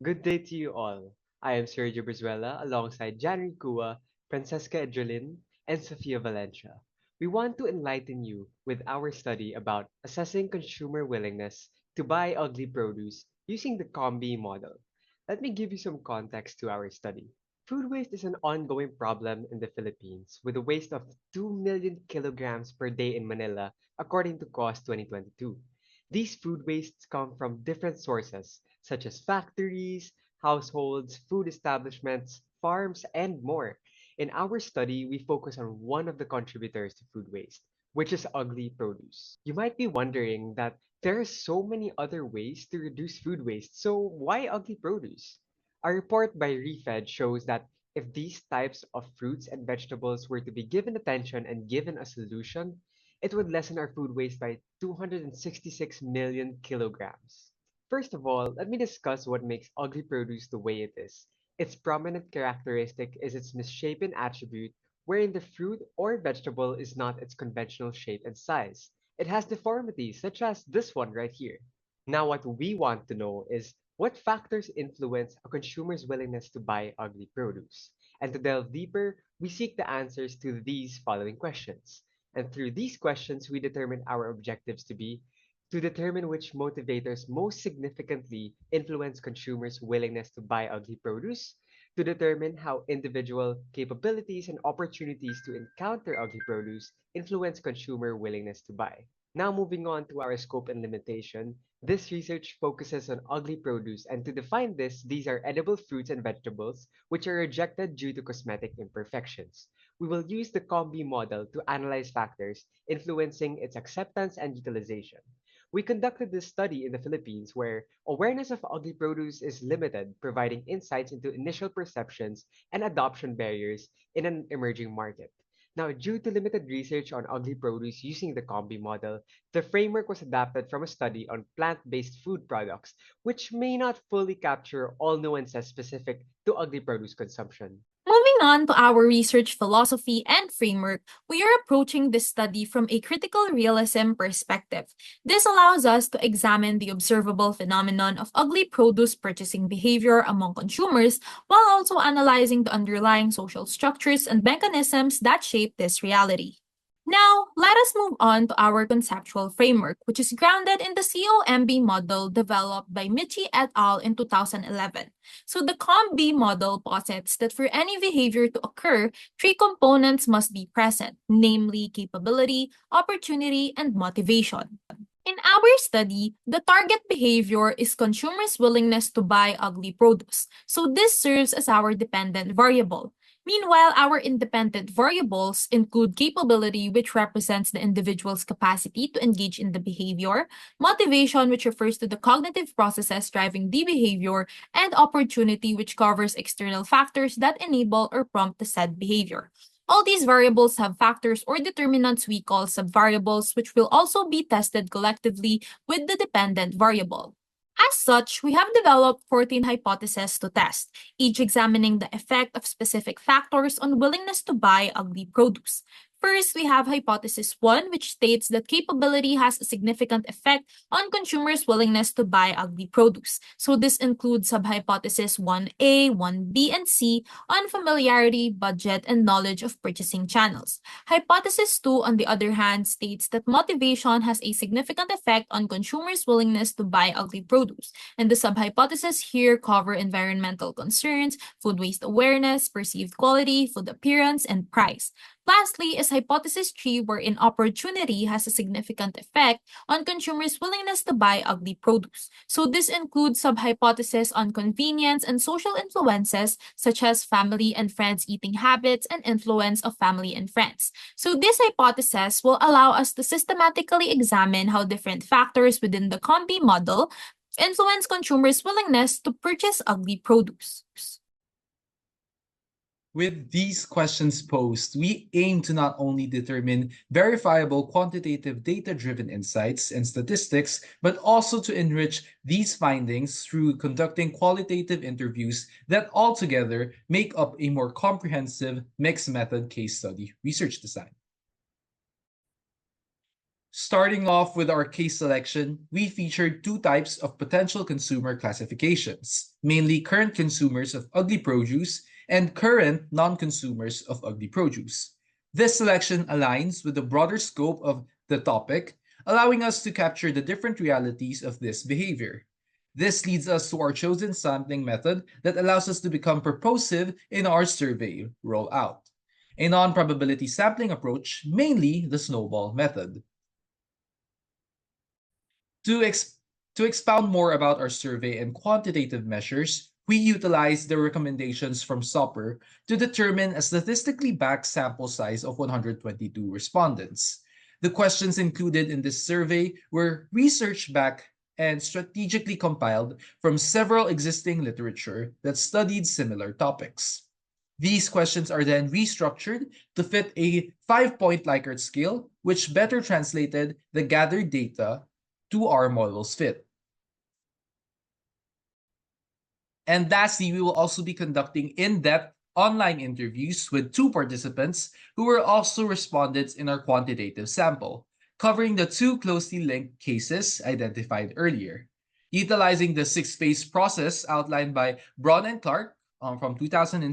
Good day to you all. I am Sergio Brizuela alongside Janry, Francesca Edralin, and Sophia Valencia. We want to enlighten you with our study about assessing consumer willingness to buy ugly produce using the combi model. Let me give you some context to our study. Food waste is an ongoing problem in the Philippines with a waste of 2 million kilograms per day in Manila, according to COST 2022. These food wastes come from different sources, such as factories, households, food establishments, farms, and more. In our study, we focus on one of the contributors to food waste, which is ugly produce. You might be wondering that there are so many other ways to reduce food waste, so why ugly produce? A report by Refed shows that if these types of fruits and vegetables were to be given attention and given a solution, it would lessen our food waste by 266 million kilograms. First of all, let me discuss what makes ugly produce the way it is. Its prominent characteristic is its misshapen attribute, wherein the fruit or vegetable is not its conventional shape and size. It has deformities, such as this one right here. Now, what we want to know is what factors influence a consumer's willingness to buy ugly produce. And to delve deeper, we seek the answers to these following questions. And through these questions, we determine our objectives to be to determine which motivators most significantly influence consumers' willingness to buy ugly produce, to determine how individual capabilities and opportunities to encounter ugly produce influence consumer willingness to buy. Now, moving on to our scope and limitation, this research focuses on ugly produce, and to define this, these are edible fruits and vegetables which are rejected due to cosmetic imperfections. We will use the COMBI model to analyze factors influencing its acceptance and utilization. We conducted this study in the Philippines where awareness of ugly produce is limited, providing insights into initial perceptions and adoption barriers in an emerging market. Now, due to limited research on ugly produce using the COMBI model, the framework was adapted from a study on plant-based food products, which may not fully capture all nuances specific to ugly produce consumption. Moving on to our research philosophy and framework, we are approaching this study from a critical realism perspective. This allows us to examine the observable phenomenon of ugly produce purchasing behavior among consumers while also analyzing the underlying social structures and mechanisms that shape this reality. Now, let us move on to our conceptual framework, which is grounded in the COMB model developed by Michi et al. In 2011. So, the COMB model posits that for any behavior to occur, three components must be present, namely capability, opportunity, and motivation. In our study, the target behavior is consumers' willingness to buy ugly produce. So, this serves as our dependent variable. Meanwhile, our independent variables include capability, which represents the individual's capacity to engage in the behavior, motivation, which refers to the cognitive processes driving the behavior, and opportunity, which covers external factors that enable or prompt the said behavior. All these variables have factors or determinants we call subvariables, which will also be tested collectively with the dependent variable. As such, we have developed 14 hypotheses to test, each examining the effect of specific factors on willingness to buy ugly produce. First, we have hypothesis 1, which states that capability has a significant effect on consumers' willingness to buy ugly produce. So this includes subhypothesis 1A, 1B, and C on familiarity, budget, and knowledge of purchasing channels. Hypothesis 2, on the other hand, states that motivation has a significant effect on consumers' willingness to buy ugly produce. And the subhypotheses here cover environmental concerns, food waste awareness, perceived quality, food appearance, and price. Lastly is hypothesis 3, wherein opportunity has a significant effect on consumers' willingness to buy ugly produce. So this includes sub-hypotheses on convenience and social influences such as family and friends eating habits and influence of family and friends. So this hypothesis will allow us to systematically examine how different factors within the COMBI model influence consumers' willingness to purchase ugly produce. With these questions posed, we aim to not only determine verifiable quantitative data-driven insights and statistics, but also to enrich these findings through conducting qualitative interviews that altogether make up a more comprehensive mixed method case study research design. Starting off with our case selection, we featured two types of potential consumer classifications, mainly current consumers of ugly produce and current non-consumers of ugly produce. This selection aligns with the broader scope of the topic, allowing us to capture the different realities of this behavior. This leads us to our chosen sampling method that allows us to become purposive in our survey rollout. A non-probability sampling approach, mainly the snowball method. To, ex- to expound more about our survey and quantitative measures, we utilize the recommendations from SOPR to determine a statistically backed sample size of 122 respondents. The questions included in this survey were research backed and strategically compiled from several existing literature that studied similar topics. These questions are then restructured to fit a 5-point Likert scale, which better translated the gathered data to our model's fit. And lastly, we will also be conducting in-depth online interviews with two participants who were also respondents in our quantitative sample, covering the two closely linked cases identified earlier. Utilizing the six-phase process outlined by Braun and Clark from 2006,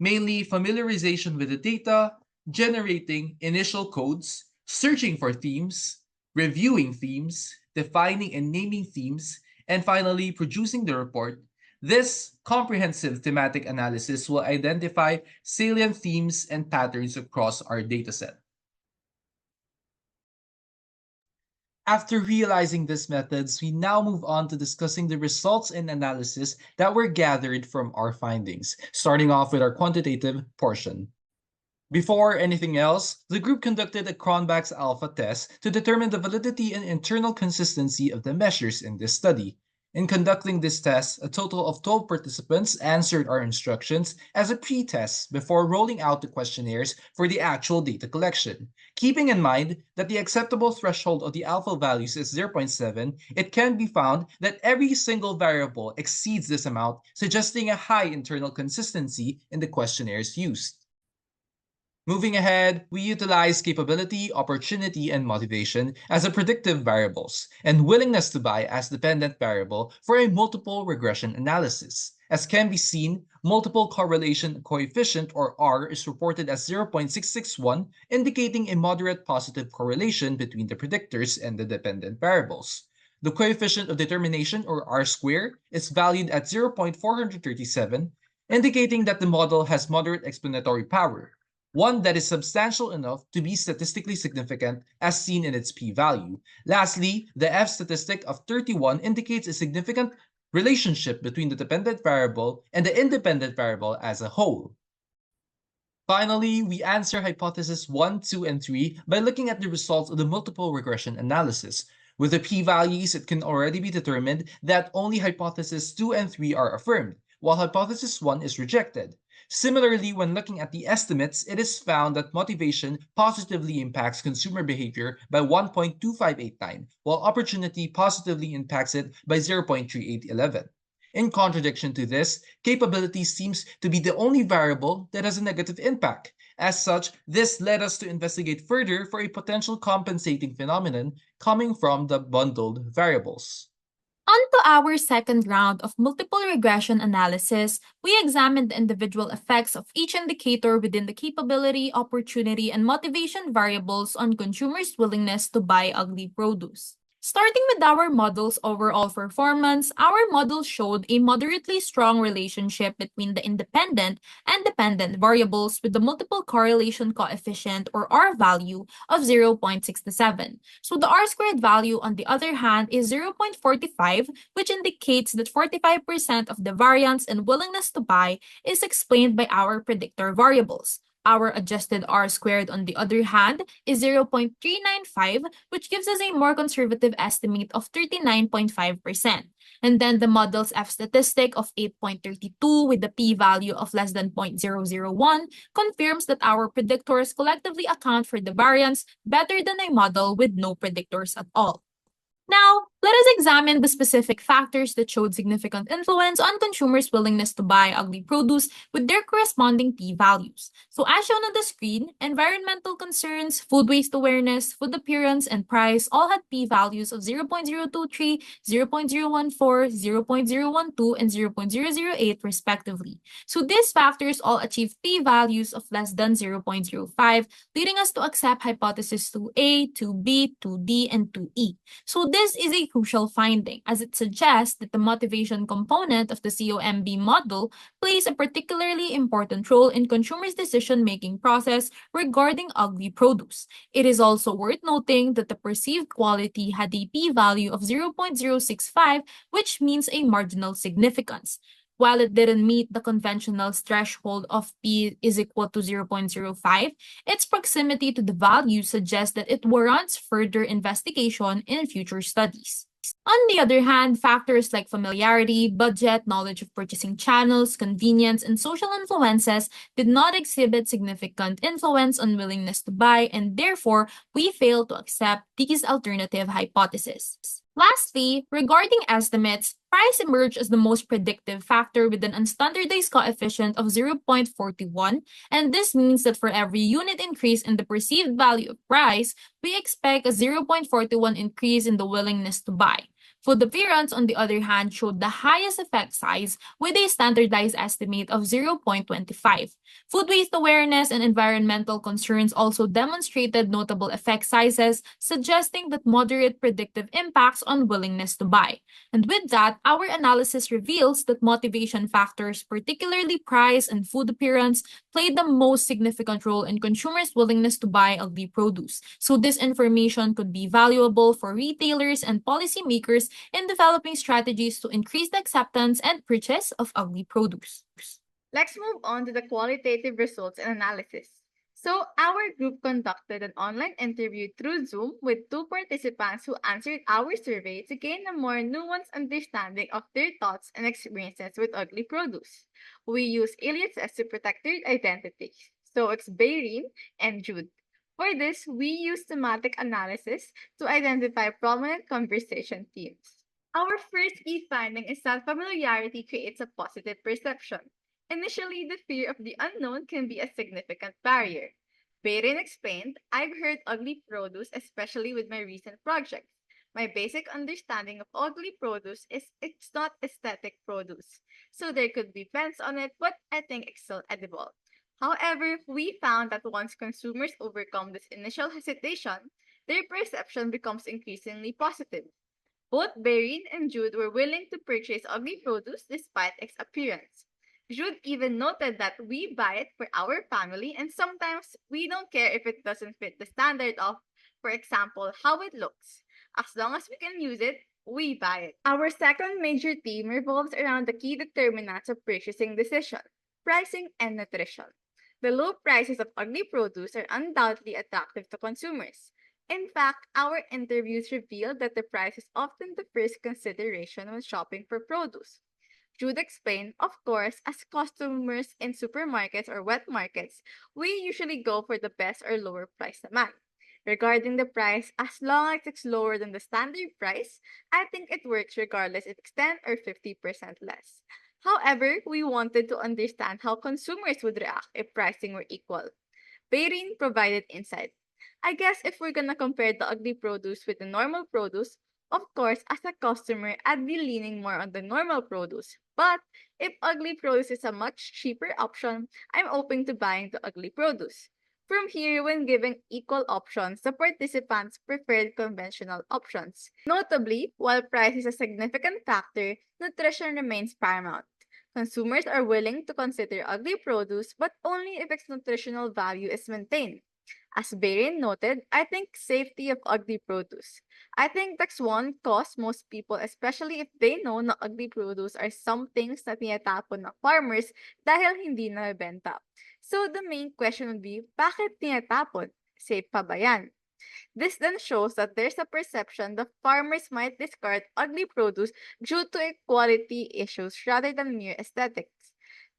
mainly familiarization with the data, generating initial codes, searching for themes, reviewing themes, defining and naming themes, and finally producing the report. This comprehensive thematic analysis will identify salient themes and patterns across our dataset. After realizing these methods, we now move on to discussing the results and analysis that were gathered from our findings, starting off with our quantitative portion. Before anything else, the group conducted a Cronbach's alpha test to determine the validity and internal consistency of the measures in this study. In conducting this test, a total of 12 participants answered our instructions as a pre-test before rolling out the questionnaires for the actual data collection. Keeping in mind that the acceptable threshold of the alpha values is 0.7, it can be found that every single variable exceeds this amount, suggesting a high internal consistency in the questionnaires used. Moving ahead, we utilize capability, opportunity, and motivation as a predictive variables, and willingness to buy as dependent variable for a multiple regression analysis. As can be seen, multiple correlation coefficient or R is reported as 0.661, indicating a moderate positive correlation between the predictors and the dependent variables. The coefficient of determination or R square is valued at 0.437, indicating that the model has moderate explanatory power, one that is substantial enough to be statistically significant as seen in its p-value. Lastly, the F statistic of 31 indicates a significant relationship between the dependent variable and the independent variable as a whole. Finally, we answer hypothesis 1, 2, and 3 by looking at the results of the multiple regression analysis. With the p-values, it can already be determined that only hypothesis 2 and 3 are affirmed, while hypothesis 1 is rejected. Similarly, when looking at the estimates, it is found that motivation positively impacts consumer behavior by 1.2589, while opportunity positively impacts it by 0.3811. In contradiction to this, capability seems to be the only variable that has a negative impact. As such, this led us to investigate further for a potential compensating phenomenon coming from the bundled variables. On to our second round of multiple regression analysis, we examined the individual effects of each indicator within the capability, opportunity, and motivation variables on consumers' willingness to buy ugly produce. Starting with our model's overall performance, our model showed a moderately strong relationship between the independent and dependent variables with the multiple correlation coefficient or R value of 0.67. So the R squared value, on the other hand, is 0.45, which indicates that 45% of the variance in willingness to buy is explained by our predictor variables. Our adjusted R squared, on the other hand, is 0.395, which gives us a more conservative estimate of 39.5%. And then the model's F statistic of 8.32 with the p-value of less than 0.001 confirms that our predictors collectively account for the variance better than a model with no predictors at all. Now, Let us examine the specific factors that showed significant influence on consumers' willingness to buy ugly produce with their corresponding p-values. So as shown on the screen, environmental concerns, food waste awareness, food appearance, and price all had p-values of 0.023, 0.014, 0.012, and 0.008 respectively. So these factors all achieve p-values of less than 0.05, leading us to accept hypothesis 2A, 2B, 2D, and 2E. So this is a crucial finding as it suggests that the motivation component of the COMB model plays a particularly important role in consumers' decision-making process regarding ugly produce. It is also worth noting that the perceived quality had a p-value of 0.065, which means a marginal significance. While it didn't meet the conventional threshold of p is equal to 0.05, its proximity to the value suggests that it warrants further investigation in future studies. On the other hand, factors like familiarity, budget, knowledge of purchasing channels, convenience, and social influences did not exhibit significant influence on willingness to buy, and therefore, we fail to accept these alternative hypotheses. Lastly, regarding estimates, price emerged as the most predictive factor with an unstandardized coefficient of 0.41, and this means that for every unit increase in the perceived value of price, we expect a 0.41 increase in the willingness to buy. Food appearance, on the other hand, showed the highest effect size with a standardized estimate of 0.25. Food waste awareness and environmental concerns also demonstrated notable effect sizes, suggesting that moderate predictive impacts on willingness to buy. And with that, our analysis reveals that motivation factors, particularly price and food appearance, played the most significant role in consumers' willingness to buy ugly produce. So this information could be valuable for retailers and policymakers in developing strategies to increase the acceptance and purchase of ugly produce. Let's move on to the qualitative results and analysis. So, our group conducted an online interview through Zoom with two participants who answered our survey to gain a more nuanced understanding of their thoughts and experiences with ugly produce. We used aliases to protect their identities, so it's Bayrin and Jude. For this, we used thematic analysis to identify prominent conversation themes. Our first key finding is that familiarity creates a positive perception. Initially, the fear of the unknown can be a significant barrier. Bayron explained, I've heard ugly produce, especially with my recent projects. My basic understanding of ugly produce is it's not aesthetic produce. So there could be pens on it, but I think it's still edible. However, we found that once consumers overcome this initial hesitation, their perception becomes increasingly positive. Both Bayrin and Jude were willing to purchase ugly produce despite its appearance. Jude even noted that we buy it for our family and sometimes we don't care if it doesn't fit the standard of, for example, how it looks. As long as we can use it, we buy it. Our second major theme revolves around the key determinants of purchasing decision, pricing and nutrition. The low prices of ugly produce are undoubtedly attractive to consumers. In fact, our interviews revealed that the price is often the first consideration when shopping for produce. Jude explained, of course, as customers in supermarkets or wet markets, we usually go for the best or lower price naman. Regarding the price, as long as it's lower than the standard price, I think it works regardless if it's 10 or 50% less. However, we wanted to understand how consumers would react if pricing were equal. Bayrin provided insight. I guess if we're gonna compare the ugly produce with the normal produce, of course, as a customer, I'd be leaning more on the normal produce. But if ugly produce is a much cheaper option, I'm open to buying the ugly produce. From here, when giving equal options, the participants preferred conventional options. Notably, while price is a significant factor, nutrition remains paramount. Consumers are willing to consider ugly produce, but only if its nutritional value is maintained. As Bayrin noted, I think safety of ugly produce. I think that's one cause most people, especially if they know na ugly produce are some things na tinatapon ng farmers dahil hindi nabenta. So the main question would be, bakit tinatapon? Safe pa ba yan? This then shows that there's a perception that farmers might discard ugly produce due to equality issues rather than mere aesthetics.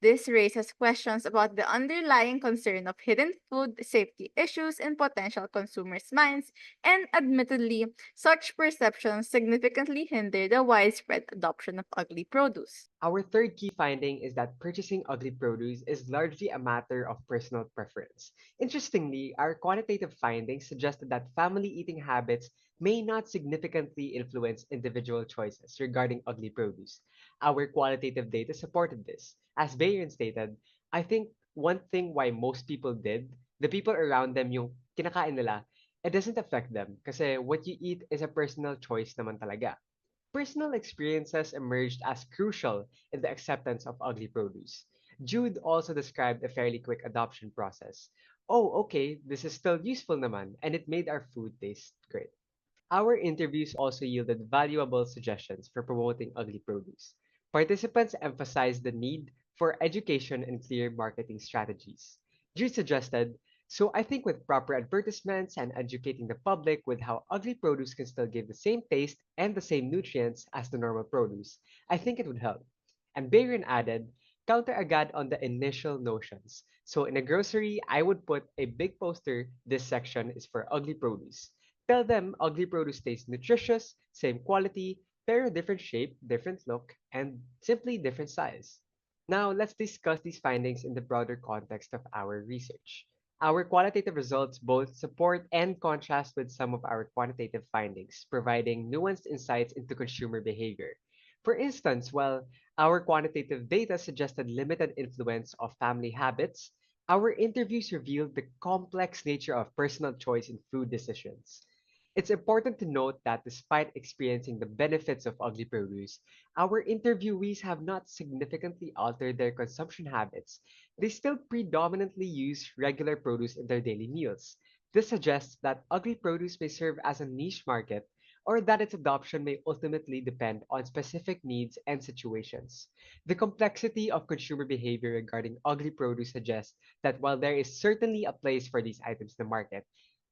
This raises questions about the underlying concern of hidden food safety issues in potential consumers' minds, and admittedly, such perceptions significantly hinder the widespread adoption of ugly produce. Our third key finding is that purchasing ugly produce is largely a matter of personal preference. Interestingly, our quantitative findings suggested that family eating habits may not significantly influence individual choices regarding ugly produce. Our qualitative data supported this. As Bayern stated, I think one thing why most people did, the people around them yung kinakain nila, it doesn't affect them kasi what you eat is a personal choice naman talaga. Personal experiences emerged as crucial in the acceptance of ugly produce. Jude also described a fairly quick adoption process. Oh, okay, this is still useful naman, and it made our food taste great. Our interviews also yielded valuable suggestions for promoting ugly produce. Participants emphasized the need for education and clear marketing strategies. Jude suggested, so I think with proper advertisements and educating the public with how ugly produce can still give the same taste and the same nutrients as the normal produce, I think it would help. And Bayron added, counter agad on the initial notions. So in a grocery, I would put a big poster, this section is for ugly produce. Tell them ugly produce tastes nutritious, same quality, pero different shape, different look, and simply different size. Now, let's discuss these findings in the broader context of our research. Our qualitative results both support and contrast with some of our quantitative findings, providing nuanced insights into consumer behavior. For instance, while our quantitative data suggested limited influence of family habits, our interviews revealed the complex nature of personal choice in food decisions. It's important to note that despite experiencing the benefits of ugly produce, our interviewees have not significantly altered their consumption habits. They still predominantly use regular produce in their daily meals. This suggests that ugly produce may serve as a niche market or that its adoption may ultimately depend on specific needs and situations. The complexity of consumer behavior regarding ugly produce suggests that while there is certainly a place for these items in the market,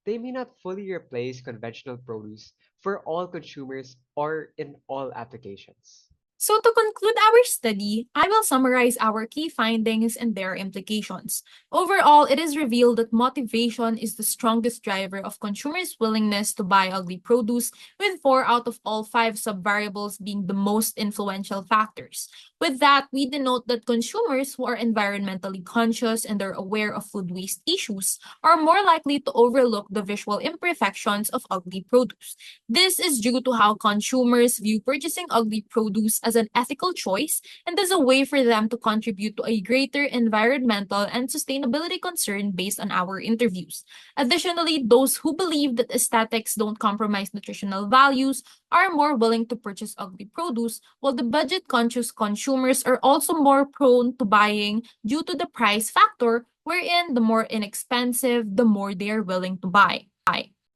they may not fully replace conventional produce for all consumers or in all applications. So, to conclude our study, I will summarize our key findings and their implications. Overall, it is revealed that motivation is the strongest driver of consumers' willingness to buy ugly produce, with 4 out of all 5 subvariables being the most influential factors. With that, we denote that consumers who are environmentally conscious and are aware of food waste issues are more likely to overlook the visual imperfections of ugly produce. This is due to how consumers view purchasing ugly produce as an ethical choice and as a way for them to contribute to a greater environmental and sustainability concern based on our interviews. Additionally, those who believe that aesthetics don't compromise nutritional values are more willing to purchase ugly produce, while the budget conscious consumers are also more prone to buying due to the price factor, wherein the more inexpensive, the more they are willing to buy.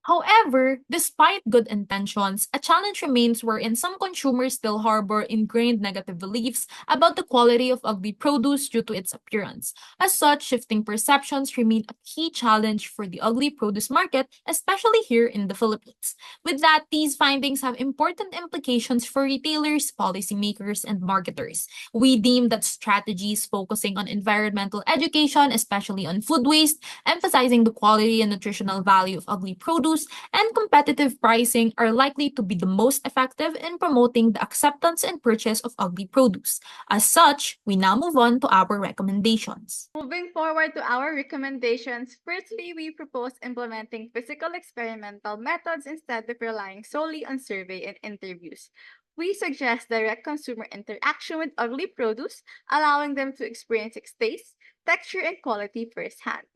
However, despite good intentions, a challenge remains wherein some consumers still harbor ingrained negative beliefs about the quality of ugly produce due to its appearance. As such, shifting perceptions remain a key challenge for the ugly produce market, especially here in the Philippines. With that, these findings have important implications for retailers, policymakers, and marketers. We deem that strategies focusing on environmental education, especially on food waste, emphasizing the quality and nutritional value of ugly produce, and competitive pricing are likely to be the most effective in promoting the acceptance and purchase of ugly produce. As such, we now move on to our recommendations. Moving forward to our recommendations, firstly, we propose implementing physical experimental methods instead of relying solely on survey and interviews. We suggest direct consumer interaction with ugly produce, allowing them to experience its taste, texture, and quality firsthand.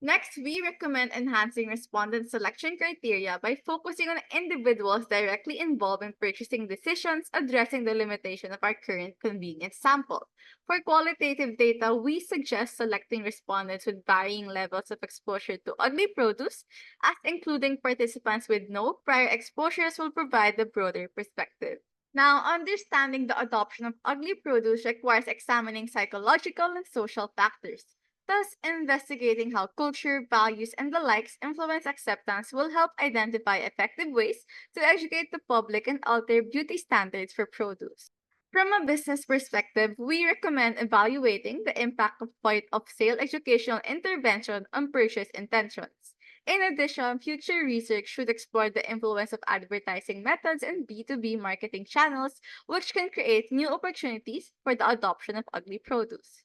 Next, we recommend enhancing respondent selection criteria by focusing on individuals directly involved in purchasing decisions, addressing the limitation of our current convenience sample. For qualitative data, we suggest selecting respondents with varying levels of exposure to ugly produce, as including participants with no prior exposures will provide the broader perspective. Now, understanding the adoption of ugly produce requires examining psychological and social factors. Thus, investigating how culture, values, and the likes influence acceptance will help identify effective ways to educate the public and alter beauty standards for produce. From a business perspective, we recommend evaluating the impact of point of sale educational intervention on purchase intentions. In addition, future research should explore the influence of advertising methods in B2B marketing channels, which can create new opportunities for the adoption of ugly produce.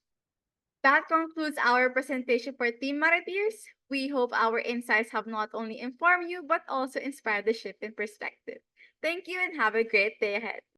That concludes our presentation for Team Marketeers. We hope our insights have not only informed you, but also inspired the shift in perspective. Thank you and have a great day ahead.